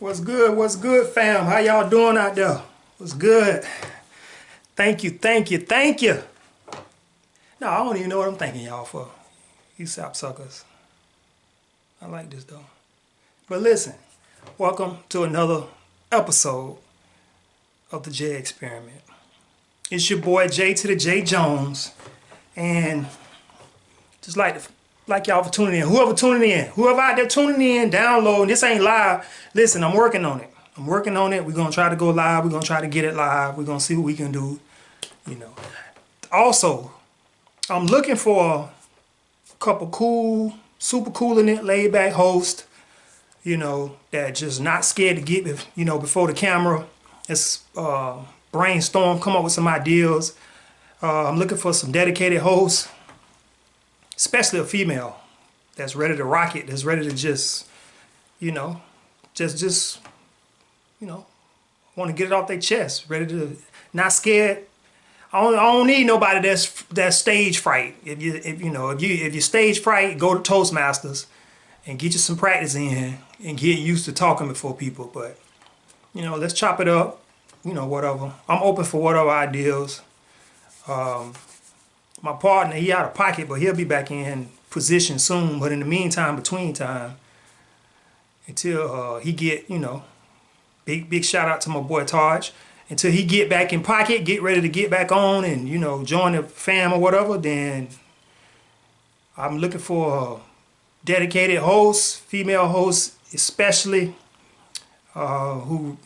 What's good? What's good, fam? How y'all doing out there? What's good? Thank you, thank you, thank you. No, I don't even know what I'm thanking y'all for. You sapsuckers. I like this though. But listen, welcome to another episode of the J Experiment. It's your boy J to the J Jones, and just like y'all for tuning in. Whoever out there tuning in, downloading. This ain't live. Listen, I'm working on it. We're gonna try to go live. We're gonna try to get it live. We're gonna see what we can do. You know. Also, I'm looking for a couple cool, super cool in it, laid back hosts. You know, that just not scared to get before the camera. It's brainstorm, come up with some ideas. I'm looking for some dedicated hosts, especially a female that's ready to rock it, that's ready to just want to get it off their chest, ready to, not scared. I don't need nobody that's stage fright. If you stage fright, go to Toastmasters and get you some practice in and get used to talking before people. But let's chop it up. Whatever. I'm open for whatever ideas. My partner, he out of pocket, but he'll be back in position soon. But in the meantime, between time, until he get, big shout out to my boy Taj. Until he get back in pocket, get ready to get back on and, join the fam or whatever, then I'm looking for dedicated hosts, female hosts especially, who,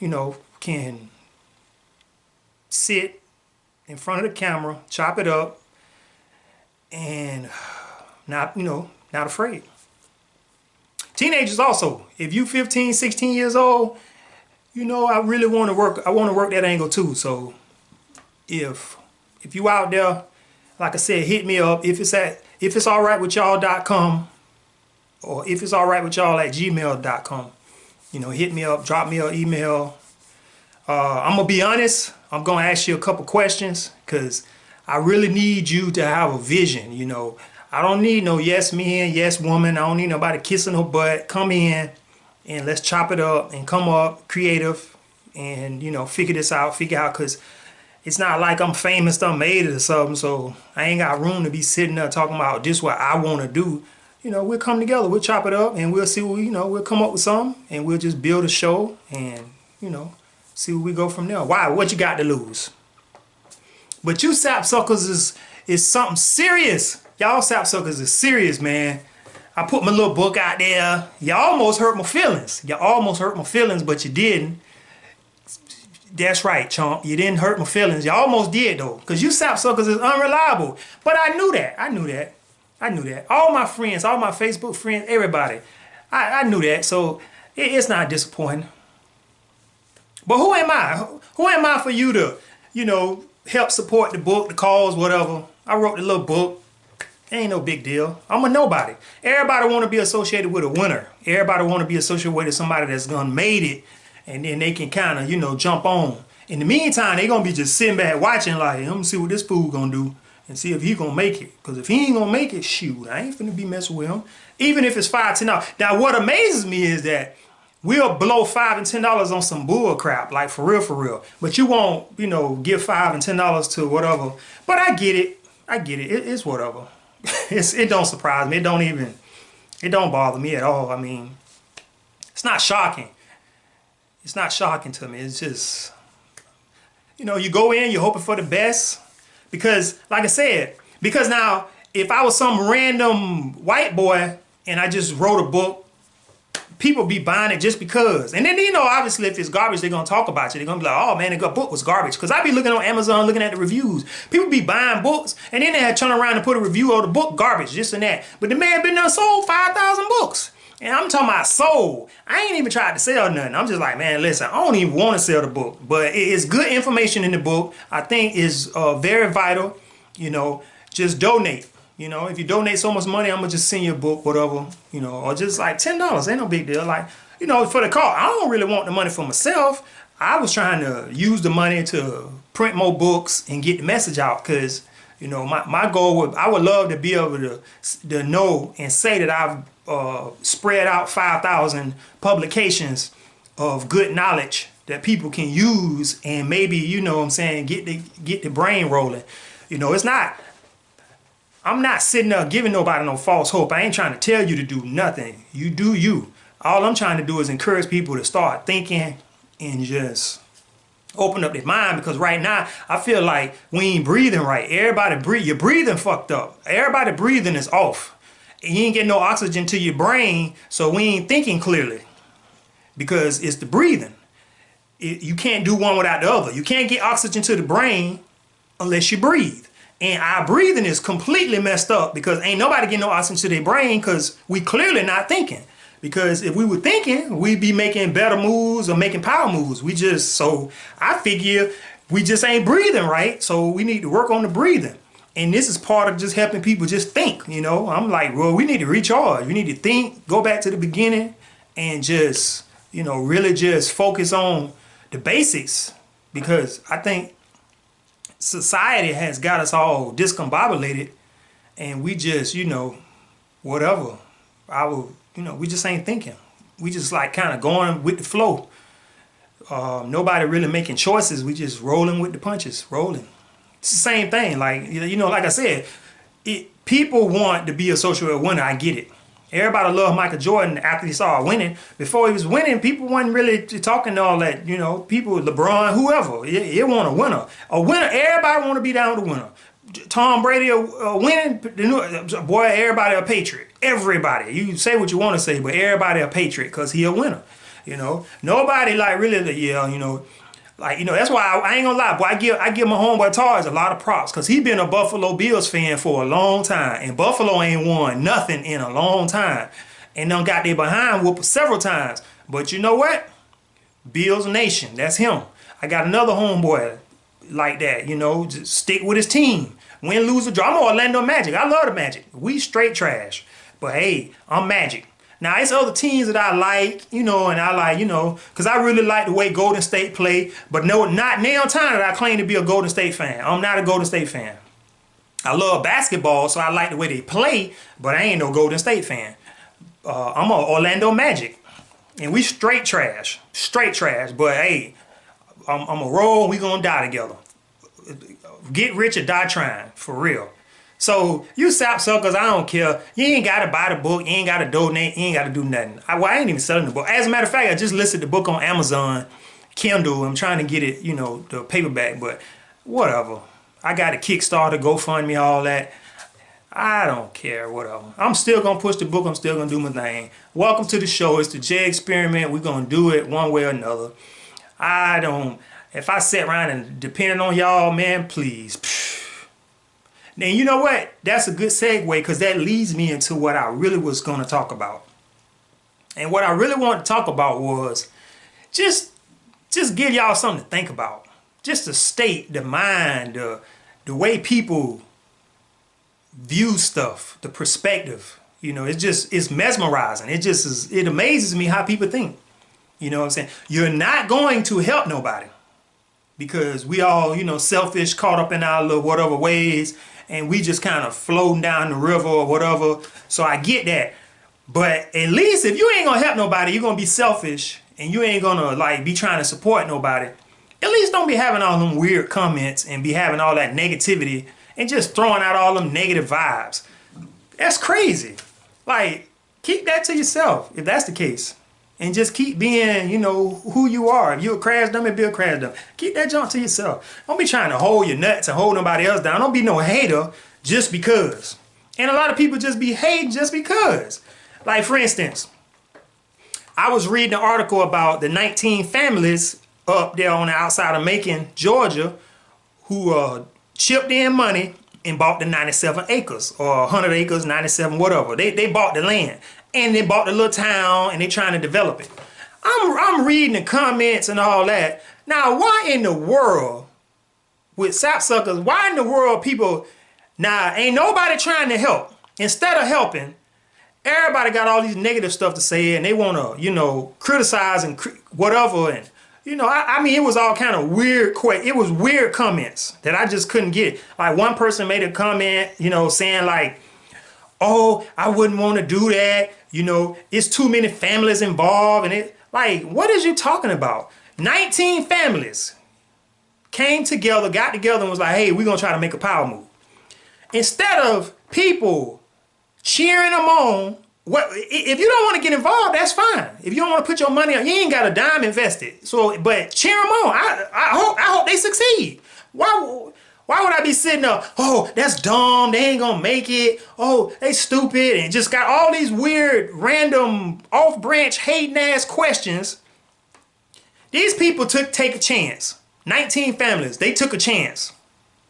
can sit in front of the camera, chop it up, and not afraid. Teenagers also, if you 15, 16 years old, I really want to work. I want to work that angle too. So if you out there, like I said, hit me up. If it's all right with y'all.com, or if it's all right with y'all at gmail.com, hit me up, drop me an email. I'm gonna be honest. I'm gonna ask you a couple questions because I really need you to have a vision. I don't need no yes man, yes woman. I don't need nobody kissing her butt. Come in and let's chop it up and come up creative and, figure out, because it's not like I'm famous, I'm made it or something. So I ain't got room to be sitting there talking about this what I want to do. We'll come together, we'll chop it up and we'll see what, we'll come up with something and we'll just build a show and, see where we go from there. Why? What you got to lose? But you sapsuckers is something serious. Y'all sapsuckers is serious, man. I put my little book out there. You almost hurt my feelings. But you didn't. That's right, chump. You didn't hurt my feelings. You almost did, though. Because you sapsuckers is unreliable. But I knew that. All my friends, all my Facebook friends, everybody. I knew that. So it's not disappointing. But who am I? Who am I for you to, help support the book, the cause, whatever? I wrote the little book. Ain't no big deal. I'm a nobody. Everybody want to be associated with a winner. Everybody want to be associated with somebody that's gonna made it, and then they can kind of, jump on. In the meantime, they gonna be just sitting back watching like, I'm gonna see what this fool gonna do and see if he gonna make it. Because if he ain't gonna make it, shoot, I ain't finna be messing with him. Even if it's $5, $10. Now, what amazes me is that we'll blow $5 and $10 on some bull crap, like for real. But you won't, give $5 and $10 to whatever. But I get it. It's whatever. It don't surprise me. It don't bother me at all. I mean, it's not shocking. It's not shocking to me. It's just, you go in, you're hoping for the best. Because, like I said, now, if I was some random white boy and I just wrote a book, people be buying it just because. And then, obviously, if it's garbage, they're going to talk about you. They're going to be like, oh, man, the book was garbage. Because I be looking on Amazon, looking at the reviews. People be buying books, and then they had turn around and put a review of the book, garbage, this and that. But the man been done sold 5,000 books. And I'm talking about sold. I ain't even tried to sell nothing. I'm just like, man, listen, I don't even want to sell the book. But it's good information in the book. I think is very vital. Just donate. If you donate so much money, I'm going to just send you a book, whatever, or just like $10. Ain't no big deal. Like, for the cause. I don't really want the money for myself. I was trying to use the money to print more books and get the message out because, my goal would, I would love to be able to know and say that I've spread out 5,000 publications of good knowledge that people can use and maybe, you know what I'm saying, get the brain rolling. You know, I'm not sitting there giving nobody no false hope. I ain't trying to tell you to do nothing. You do you. All I'm trying to do is encourage people to start thinking and just open up their mind, because right now I feel like we ain't breathing right. Everybody breathe. Your breathing fucked up. Everybody breathing is off. You ain't getting no oxygen to your brain, so we ain't thinking clearly because it's the breathing. You can't do one without the other. You can't get oxygen to the brain unless you breathe. And our breathing is completely messed up because ain't nobody getting no oxygen to their brain because we clearly not thinking. Because if we were thinking, we'd be making better moves or making power moves. So I figure we just ain't breathing right. So we need to work on the breathing. And this is part of just helping people just think, you know. I'm like, well, we need to recharge. We need to think, go back to the beginning and just, you know, really just focus on the basics. Because I think society has got us all discombobulated and we just, you know, whatever. We just ain't thinking. We just like kind of going with the flow. Nobody really making choices. We just rolling with the punches, rolling. It's the same thing. Like, you know, like I said, people want to be a social winner. I get it. Everybody loved Michael Jordan after he started winning. Before he was winning, people wasn't really talking all that, you know, people, LeBron, whoever. You want a winner. A winner, everybody want to be down with a winner. Tom Brady winning, boy, everybody a patriot. Everybody. You say what you want to say, but everybody a patriot because he a winner. You know, nobody like really, yeah, you know, like, you know, that's why I ain't gonna lie, boy, I give my homeboy Tarz a lot of props because he been a Buffalo Bills fan for a long time, and Buffalo ain't won nothing in a long time, and done got their behind whooped several times. But you know what? Bills Nation, that's him. I got another homeboy like that, you know, just stick with his team. Win, lose, or draw. I'm Orlando Magic. I love the Magic. We straight trash. But hey, I'm Magic. Now, it's other teams that I like, you know, and I like, you know, because I really like the way Golden State play. But no, not now time that I claim to be a Golden State fan. I'm not a Golden State fan. I love basketball, so I like the way they play, but I ain't no Golden State fan. I'm a Orlando Magic. And we straight trash. Straight trash. But hey, I'm a roll, we gonna die together. Get rich or die trying, for real. So you sapsuckers, I don't care. You ain't gotta buy the book, you ain't gotta donate, you ain't gotta do nothing. I ain't even selling the book. As a matter of fact, I just listed the book on Amazon Kindle. I'm trying to get it, you know, the paperback, but whatever. I got a Kickstarter, GoFundMe, all that. I don't care, whatever. I'm still gonna push the book, I'm still gonna do my thing. Welcome to the show. It's the J Experiment. We're gonna do it one way or another. If I sit around and depending on y'all, man, please. Now, you know what? That's a good segue because that leads me into what I really was going to talk about. And what I really wanted to talk about was just give y'all something to think about. Just the state, the mind, the way people view stuff, the perspective. You know, it's mesmerizing. It amazes me how people think. You know what I'm saying? You're not going to help nobody because we all, you know, selfish, caught up in our little whatever ways, and we just kind of floating down the river or whatever. So I get that. But at least if you ain't gonna help nobody, you're gonna be selfish and you ain't gonna like be trying to support nobody. At least don't be having all them weird comments and be having all that negativity and just throwing out all them negative vibes. That's crazy. Like, keep that to yourself if that's the case. And just keep being, you know, who you are. If you're a crash dummy, be a crash dummy. Keep that junk to yourself. Don't be trying to hold your nuts and hold nobody else down. Don't be no hater just because. And a lot of people just be hating just because. Like, for instance, I was reading an article about the 19 families up there on the outside of Macon, Georgia, who chipped in money and bought the 97 acres or 100 acres, 97, whatever. They bought the land. And they bought the little town and they trying to develop it. I'm reading the comments and all that. Now, why in the world, with sapsuckers, why in the world people, now ain't nobody trying to help. Instead of helping, everybody got all these negative stuff to say and they want to, you know, criticize and whatever. And, you know, I mean, it was all kind of weird, it was weird comments that I just couldn't get. Like one person made a comment, you know, saying like, oh, I wouldn't want to do that. You know, it's too many families involved. And it Like, what is you talking about? 19 families came together, got together, and was like, hey, we're going to try to make a power move. Instead of people cheering them on, if you don't want to get involved, that's fine. If you don't want to put your money on, you ain't got a dime invested. So, but cheer them on. I hope they succeed. Why would I be sitting up, oh, that's dumb, they ain't gonna make it, oh, they stupid, and just got all these weird, random, off-branch, hating-ass questions. These people take a chance. 19 families, they took a chance.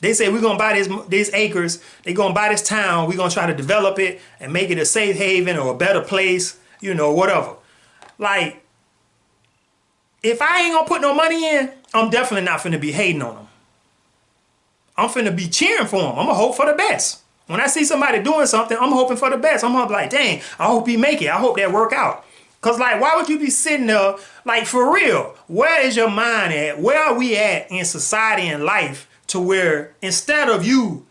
They said, we're gonna buy these acres, they're gonna buy this town, we're gonna try to develop it and make it a safe haven or a better place, you know, whatever. Like, if I ain't gonna put no money in, I'm definitely not finna be hating on them. I'm finna be cheering for them. I'm gonna hope for the best. When I see somebody doing something, I'm hoping for the best. I'm gonna be like, dang, I hope he make it. I hope that work out. Cause like, why would you be sitting there, like for real, where is your mind at? Where are we at in society and life to where instead of you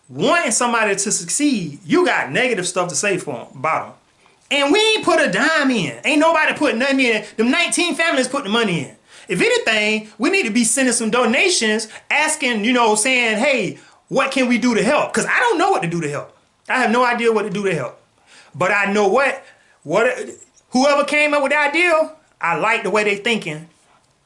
wanting somebody to succeed, you got negative stuff to say for them, about them. And we ain't put a dime in. Ain't nobody put nothing in. Them 19 families put the money in. If anything, we need to be sending some donations, asking, you know, saying, hey, what can we do to help? Because I don't know what to do to help. I have no idea what to do to help. But I know whoever came up with the idea, I like the way they thinking.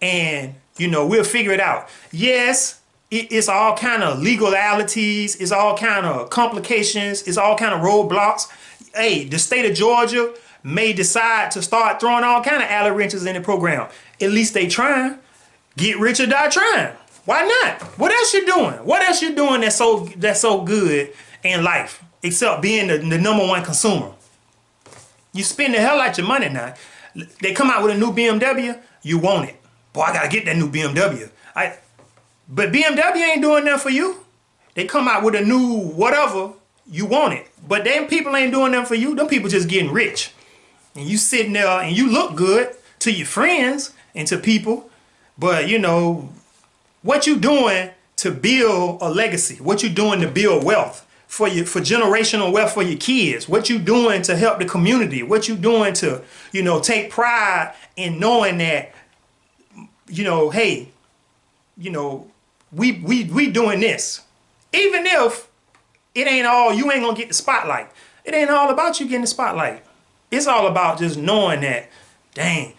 And, you know, we'll figure it out. Yes, it's all kind of legalities. It's all kind of complications. It's all kind of roadblocks. Hey, the state of Georgia may decide to start throwing all kind of alley wrenches in the program. At least they trying. Get rich or die trying. Why not? What else you doing? What else you doing that's so good in life except being the number one consumer? You spend the hell out your money now. They come out with a new BMW, you want it. Boy, I gotta get that new BMW. But BMW ain't doing nothing for you. They come out with a new whatever, you want it. But them people ain't doing nothing for you. Them people just getting rich. And you sitting there and you look good to your friends and to people. But you know, what you doing to build a legacy? What you doing to build wealth for generational wealth for your kids? What you doing to help the community? What you doing to, you know, take pride in knowing that, you know, hey, you know, we doing this. Even if it ain't all, you ain't gonna get the spotlight. It ain't all about you getting the spotlight. It's all about just knowing that, dang,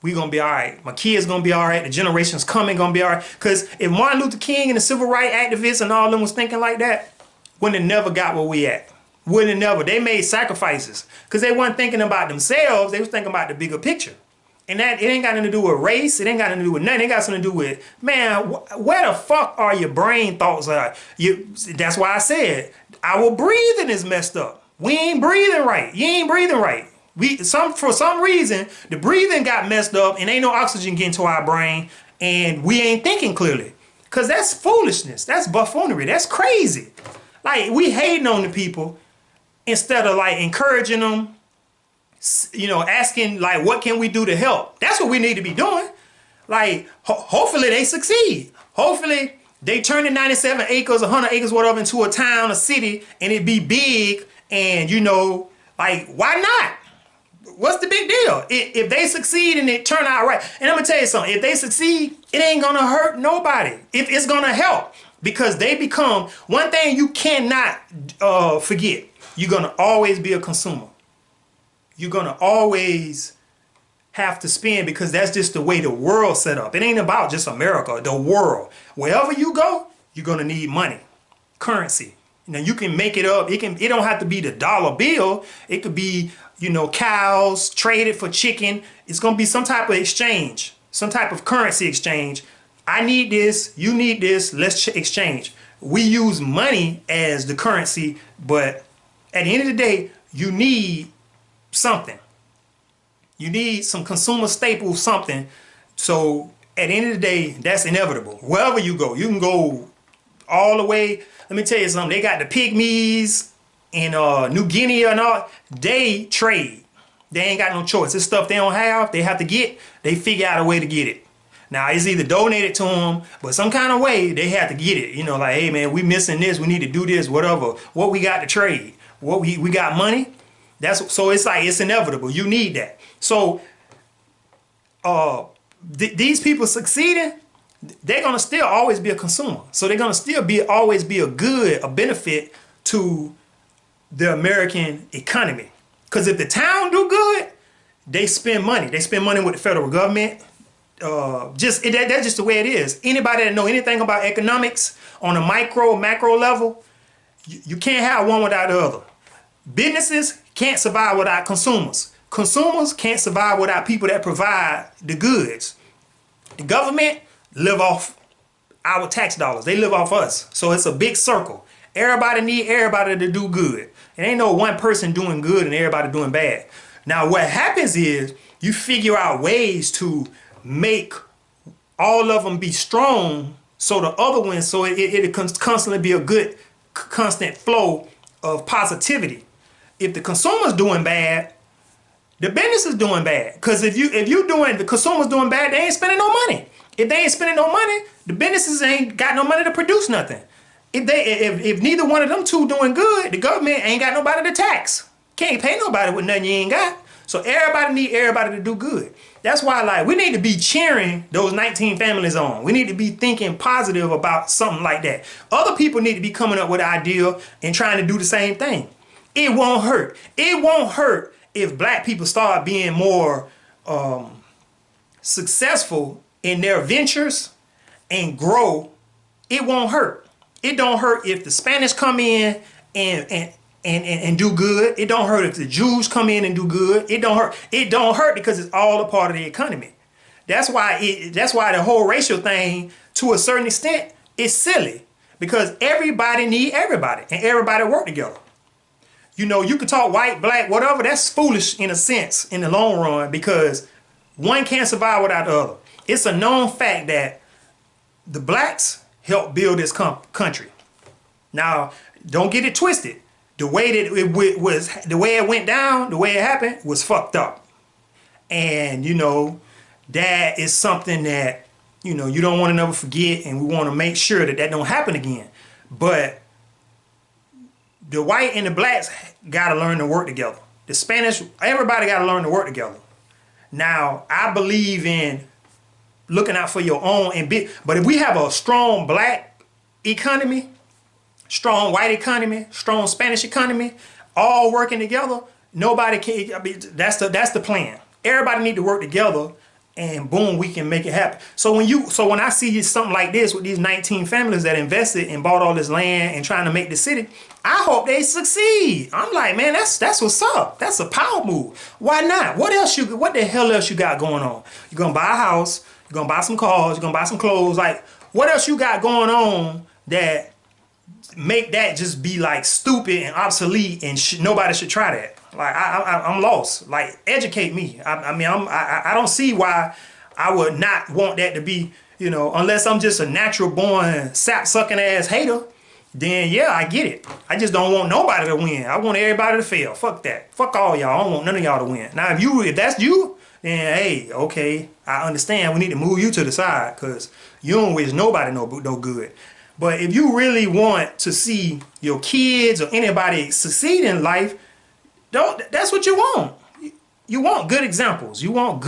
we gonna be all right. My kids gonna be all right. The generations coming gonna be all right. Because if Martin Luther King and the civil rights activists and all of them was thinking like that, wouldn't have never got where we at. Wouldn't have never. They made sacrifices because they weren't thinking about themselves. They was thinking about the bigger picture. And that, it ain't got nothing to do with race. It ain't got nothing to do with nothing. It got something to do with, man, where the fuck are your brain thoughts at? That's why I said, our breathing is messed up. We ain't breathing right. You ain't breathing right. For some reason, the breathing got messed up and ain't no oxygen getting to our brain and we ain't thinking clearly. Because that's foolishness. That's buffoonery. That's crazy. Like, we hating on the people instead of like encouraging them, you know, asking like, what can we do to help? That's what we need to be doing. Like, hopefully they succeed. Hopefully they turn the 97 acres, 100 acres, whatever, into a town, a city, and it be big. And, you know, like, why not? What's the big deal? If they succeed and it turn out right. And I'm going to tell you something. If they succeed, it ain't going to hurt nobody. It's going to help because they become, one thing you cannot forget, you're going to always be a consumer. You're going to always have to spend because that's just the way the world's set up. It ain't about just America, the world. Wherever you go, you're going to need money, currency. Now you can make it up. It don't have to be the dollar bill. It could be, you know, cows traded for chicken. It's going to be some type of exchange, some type of currency exchange. I need this. You need this. Let's exchange. We use money as the currency, but at the end of the day, you need something. You need some consumer staple, something. So at the end of the day, that's inevitable. Wherever you go, you can go all the way. Let me tell you something. They got the pygmies in New Guinea and all. They trade. They ain't got no choice. This stuff they don't have, they have to get. They figure out a way to get it. Now, it's either donated to them, but some kind of way they have to get it. You know, like, hey, man, we missing this. We need to do this, whatever. What we got to trade. What we got money. So it's like, it's inevitable. You need that. So these people succeeding, they're gonna still always be a consumer. So they're gonna still always be a benefit to the American economy. Because if the town do good, they spend money. They spend money with the federal government. That's just the way it is. Anybody that know anything about economics on a macro level, you can't have one without the other. Businesses can't survive without consumers. Consumers can't survive without people that provide the goods. The government live off our tax dollars. They live off us. So it's a big circle. Everybody need everybody to do good. It ain't no one person doing good and everybody doing bad. Now what happens is you figure out ways to make all of them be strong so the other ones, so it constantly be a good constant flow of positivity. If the consumer's doing bad, the business is doing bad. Because if you doing, the consumer's doing bad, they ain't spending no money. If they ain't spending no money, the businesses ain't got no money to produce nothing. If neither one of them two doing good, the government ain't got nobody to tax. Can't pay nobody with nothing you ain't got. So everybody need everybody to do good. That's why, like, we need to be cheering those 19 families on. We need to be thinking positive about something like that. Other people need to be coming up with an idea and trying to do the same thing. It won't hurt. It won't hurt if black people start being more successful in their ventures and grow. It won't hurt. It don't hurt if the Spanish come in and do good. It don't hurt if the Jews come in and do good. It don't hurt. It don't hurt because it's all a part of the economy. That's why the whole racial thing, to a certain extent, is silly, because everybody need everybody and everybody work together. You know, you can talk white, black, whatever. That's foolish in a sense in the long run, because one can't survive without the other. It's a known fact that the blacks helped build this country. Now, don't get it twisted. The way that the way it went down, the way it happened was fucked up. And, you know, that is something that, you know, you don't want to never forget, and we want to make sure that don't happen again. But the white and the blacks got to learn to work together. The Spanish, everybody got to learn to work together. Now, I believe in looking out for your own but if we have a strong black economy, strong white economy, strong Spanish economy, all working together, nobody can. I mean, that's the plan. Everybody need to work together, and boom, we can make it happen. So when I see something like this with these 19 families that invested and bought all this land and trying to make the city, I hope they succeed. I'm like, man, that's what's up. That's a power move. Why not? What the hell else you got going on? You're gonna buy a house, you're gonna buy some cars, you're gonna buy some clothes. Like, what else you got going on that make that just be like stupid and obsolete, and nobody should try that? Like, I'm lost. Like, educate me. I don't see why I would not want that to be, you know, unless I'm just a natural born sap sucking ass hater. Then yeah, I get it. I just don't want nobody to win. I want everybody to fail. Fuck that. Fuck all y'all. I don't want none of y'all to win. Now, if that's you, then hey, okay, I understand. We need to move you to the side, because you don't wish nobody no good. But if you really want to see your kids or anybody succeed in life, that's what you want. You want good examples. You want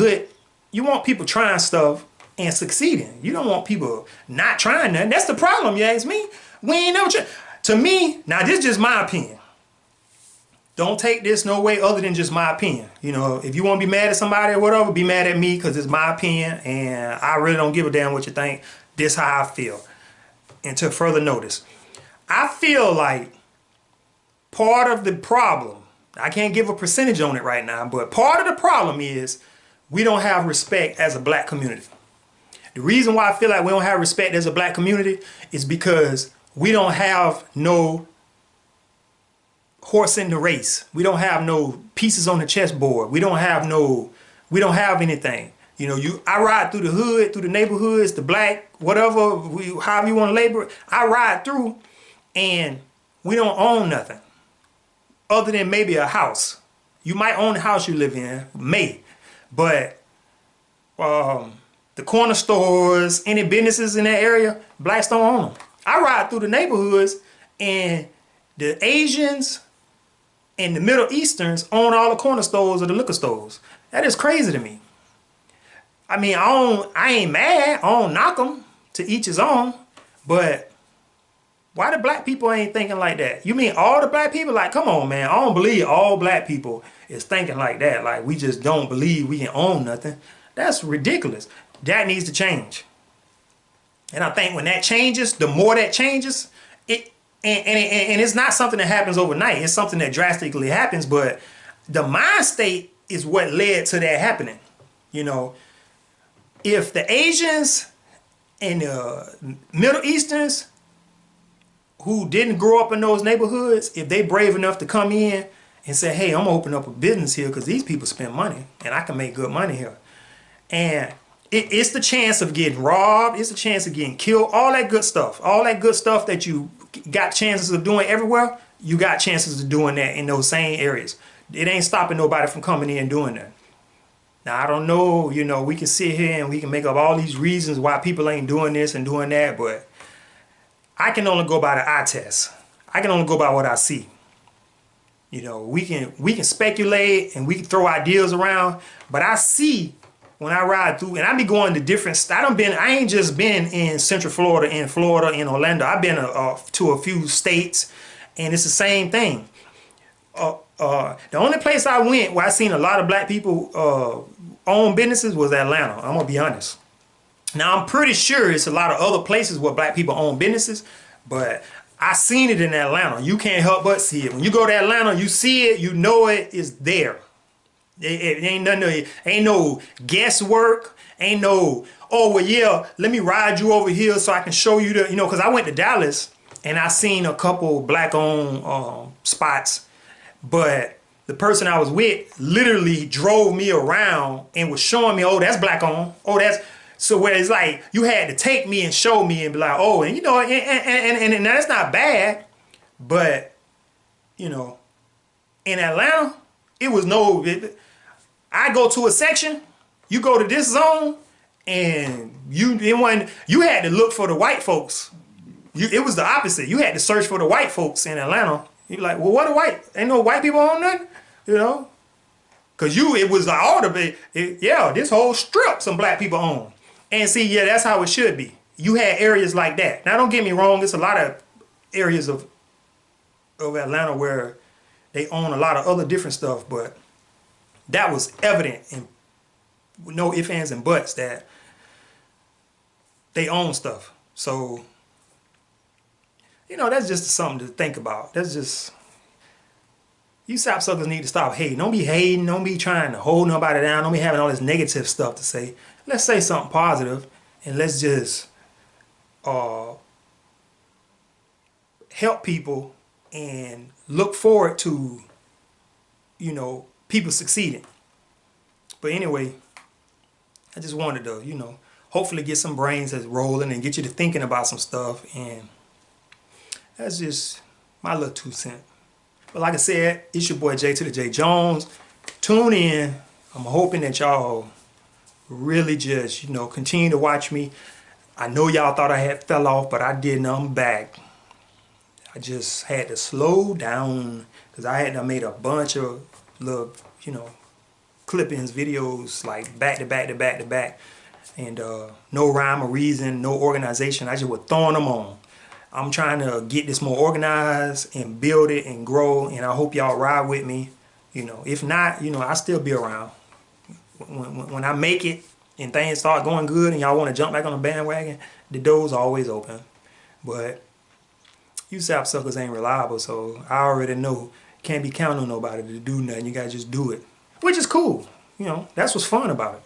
people trying stuff and succeeding. You don't want people not trying nothing. That's the problem, you ask me. We ain't never tried. To me, now this is just my opinion. Don't take this no way other than just my opinion. You know, if you want to be mad at somebody or whatever, be mad at me, because it's my opinion and I really don't give a damn what you think. This how I feel. And to further notice, I feel like part of the problem, I can't give a percentage on it right now, but part of the problem is we don't have respect as a black community. The reason why I feel like we don't have respect as a black community is because we don't have no horse in the race. We don't have no pieces on the chessboard. We don't have anything. You know, I ride through the hood, through the neighborhoods, the black, whatever, however you want to label it. I ride through, and we don't own nothing other than maybe a house. You might own the house you live in, but the corner stores, any businesses in that area, blacks don't own them. I ride through the neighborhoods, and the Asians and the Middle Easterns own all the corner stores or the liquor stores. That is crazy to me. I mean, I ain't mad. I don't knock them, to each his own. But why the black people ain't thinking like that? You mean all the black people? Like, come on, man. I don't believe all black people is thinking like that. Like, we just don't believe we can own nothing. That's ridiculous. That needs to change. And I think when that changes, the more that changes, and it's not something that happens overnight. It's something that drastically happens, but the mind state is what led to that happening. You know, if the Asians and the Middle Easterns who didn't grow up in those neighborhoods, if they brave enough to come in and say, hey, I'm gonna open up a business here because these people spend money and I can make good money here. And it's the chance of getting robbed. It's the chance of getting killed. All that good stuff. All that good stuff that you got chances of doing everywhere, you got chances of doing that in those same areas. It ain't stopping nobody from coming in and doing that. Now, I don't know, you know, we can sit here and we can make up all these reasons why people ain't doing this and doing that, but I can only go by the eye test. I can only go by what I see. You know, we can speculate and we can throw ideas around, but I see when I ride through, and I be going to different, I ain't just been in Central Florida, in Orlando. I've been to a few states, and it's the same thing. The only place I went where I seen a lot of black people own businesses was Atlanta. I'm gonna be honest. Now, I'm pretty sure it's a lot of other places where black people own businesses, but I seen it in Atlanta. You can't help but see it. When you go to Atlanta, you see it, you know it is there. It ain't nothing, ain't no guesswork, ain't no, oh, well, yeah, let me ride you over here so I can show you the, you know, because I went to Dallas and I seen a couple black-owned spots, but the person I was with literally drove me around and was showing me, oh, that's black-owned, oh, that's, so where it's like, you had to take me and show me and be like, oh, and you know, and that's not bad, but, you know, in Atlanta, it was no, I go to a section, you go to this zone, and you had to look for the white folks. It was the opposite. You had to search for the white folks in Atlanta. You're like, well, what are white? Ain't no white people on nothing, you know? Cause it was all the, yeah, this whole strip some black people own. And see, yeah, that's how it should be. You had areas like that. Now, don't get me wrong. There's a lot of areas of Atlanta where they own a lot of other different stuff, but that was evident and with no ifs, ands, and buts that they own stuff. So, you know, that's just something to think about. That's just, you sapsuckers need to stop hating. Don't be hating. Don't be trying to hold nobody down. Don't be having all this negative stuff to say. Let's say something positive and let's just help people and look forward to, you know, people succeeding. But anyway, I just wanted to, you know, hopefully get some brains that's rolling and get you to thinking about some stuff. And that's just my little 2 cents. But like I said, it's your boy J to the J Jones. Tune in. I'm hoping that y'all really just, you know, continue to watch me. I know y'all thought I had fell off, but I didn't. I'm back. I just had to slow down because I had made a bunch of little, you know, clippings, videos, like back to back to back to back. And no rhyme or reason, no organization. I just was throwing them on. I'm trying to get this more organized and build it and grow. And I hope y'all ride with me. You know, if not, you know, I'll still be around. When I make it and things start going good and y'all want to jump back on the bandwagon, the door's always open. But you sapsuckers ain't reliable, so I already know can't be counting on nobody to do nothing. You gotta just do it, which is cool. You know, that's what's fun about it.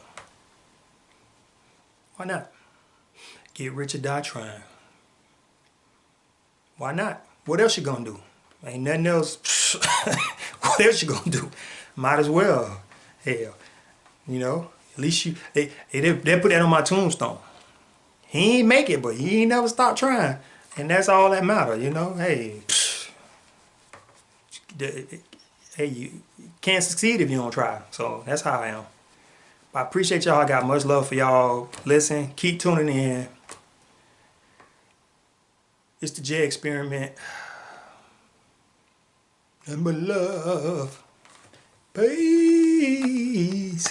Why not? Get rich or die trying. Why not? What else you gonna do? Ain't nothing else. What else you gonna do? Might as well. Hell, you know. At least they put that on my tombstone. He ain't make it, but he ain't never stopped trying, and that's all that matters. You know. Hey, you can't succeed if you don't try. So that's how I am. But I appreciate y'all. I got much love for y'all. Listen, keep tuning in. It's the J Experiment. Number love. Peace.